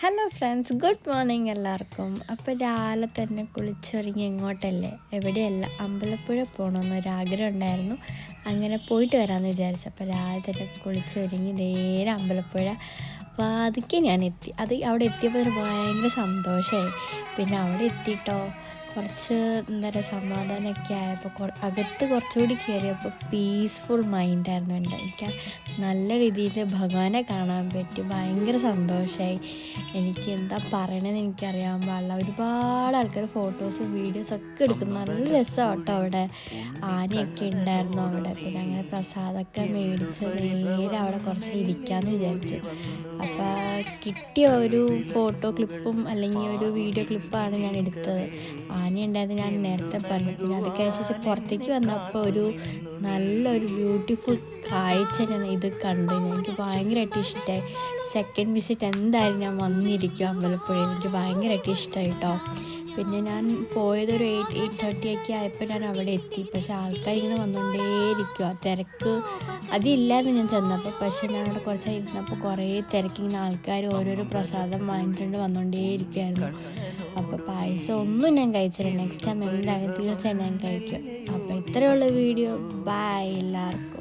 Hello friends, good morning എല്ലാവർക്കും. അപ്പോൾ രാവിലെ തന്നെ കുളിച്ചൊരുങ്ങി എങ്ങോട്ടല്ലേ, എവിടെയല്ല, അമ്പലപ്പുഴ പോകണമെന്നൊരാഗ്രഹം ഉണ്ടായിരുന്നു. അങ്ങനെ പോയിട്ട് വരാമെന്ന് വിചാരിച്ചു. അപ്പോൾ രാവിലെ തന്നെ കുളിച്ചൊരുങ്ങി നേരെ അമ്പലപ്പുഴ വാതിക്ക് ഞാൻ എത്തി. അവിടെ എത്തിയപ്പോൾ ഭയങ്കര സന്തോഷമായി. പിന്നെ അവിടെ എത്തിയിട്ടോ കുറച്ച് സമാധാനമൊക്കെ ആയപ്പോൾ അകത്ത് കുറച്ചുകൂടി കയറിയപ്പോൾ പീസ്ഫുൾ മൈൻഡായിരുന്നു എനിക്ക് നല്ല രീതിയിൽ ഭഗവാനെ കാണാൻ പറ്റി. ഭയങ്കര സന്തോഷമായി. എനിക്ക് എന്താ പറയണമെന്ന് എനിക്കറിയാൻ പാടില്ല. ഒരുപാട് ആൾക്കാർ ഫോട്ടോസും വീഡിയോസൊക്കെ എടുക്കുന്നു. നല്ല രസമാണ് കേട്ടോ. അവിടെ ആനയൊക്കെ ഉണ്ടായിരുന്നു അവിടെ. പിന്നെ അങ്ങനെ പ്രസാദമൊക്കെ മേടിച്ച് നേരെ അവിടെ കുറച്ച് ഇരിക്കാമെന്ന് വിചാരിച്ചു. അപ്പോൾ കിട്ടിയ ഒരു ഫോട്ടോ ക്ലിപ്പും അല്ലെങ്കിൽ ഒരു വീഡിയോ ക്ലിപ്പാണ് ഞാൻ എടുത്തത്. ആനയുണ്ടായത് ഞാൻ നേരത്തെ പറഞ്ഞു. പിന്നെ അത് കഴിച്ച് പുറത്തേക്ക് വന്നപ്പോൾ നല്ലൊരു ബ്യൂട്ടിഫുൾ കാഴ്ച ഞാൻ ഇത് കണ്ടു. എനിക്ക് ഭയങ്കരമായിട്ട് ഇഷ്ടമായി. സെക്കൻഡ് വിസിറ്റ് എന്തായാലും ഞാൻ വന്നിരിക്കും അമ്പലപ്പുഴ. എനിക്ക് ഭയങ്കരമായിട്ട് ഇഷ്ടമായി കേട്ടോ. പിന്നെ ഞാൻ പോയതൊരു 8:30 ഒക്കെ ആയപ്പോൾ ഞാൻ അവിടെ എത്തി. പക്ഷേ ആൾക്കാരിങ്ങനെ വന്നുകൊണ്ടേയിരിക്കുക. തിരക്ക് അതില്ലായിരുന്നു ഞാൻ ചെന്നപ്പോൾ. പക്ഷേ ഞാൻ അവിടെ കുറച്ച് ഇരുന്നപ്പോൾ കുറേ തിരക്കിങ്ങനെ ആൾക്കാർ ഓരോരോ പ്രസാദം വാങ്ങിച്ചുകൊണ്ട് വന്നുകൊണ്ടേയിരിക്കുകയായിരുന്നു. അപ്പോൾ പായസം ഒന്നും ഞാൻ കഴിച്ചില്ല. നെക്സ്റ്റ് ടൈം എന്തായാലും തീർച്ചയായും ഞാൻ കഴിക്കും. അപ്പോൾ ഇത്രയുള്ള വീഡിയോ. ബൈ എല്ലാവർക്കും.